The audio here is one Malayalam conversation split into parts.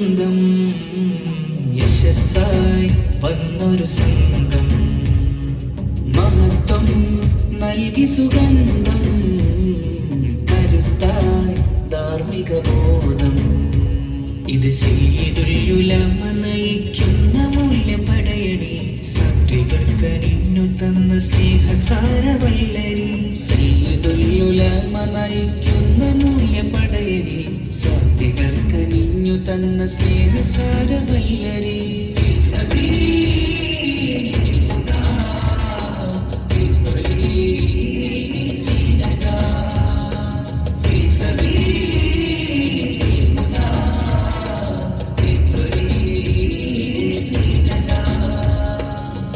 സ്വന്തം യശസ്സായി വന്നൊരു സംഘം മഹത്വം നൽകി സുഗന്ധം കരുത്തായി ധാർമ്മിക ബോധം ഇത് ചെയ്തുല്ലുലമ നയിക്കുന്ന മൂല്യപടയണി സാത്വികർക്ക് നിന്നു തന്ന സ്നേഹസാരവല്ലരി ചെയ്തുല്ലുലമ നയിക്കുന്ന മൂല്യപടയണി സാത്വികർക്ക് നിന്നു തന്ന സ്നേഹസാരവല്ലരി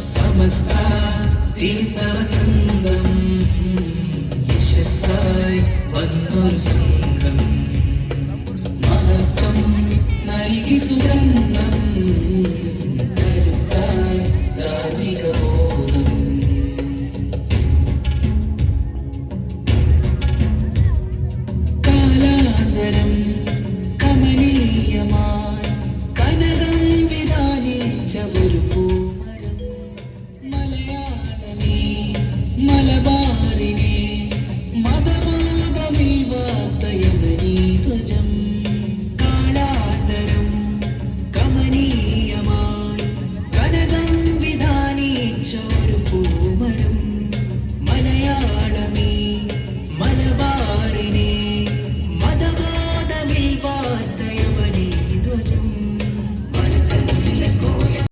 സമസ്ത തീർത്ഥവസന്തം യശസ്സായി വന്നൊരു സംഘം മഹത്വം നൽകി സുഗന്ധം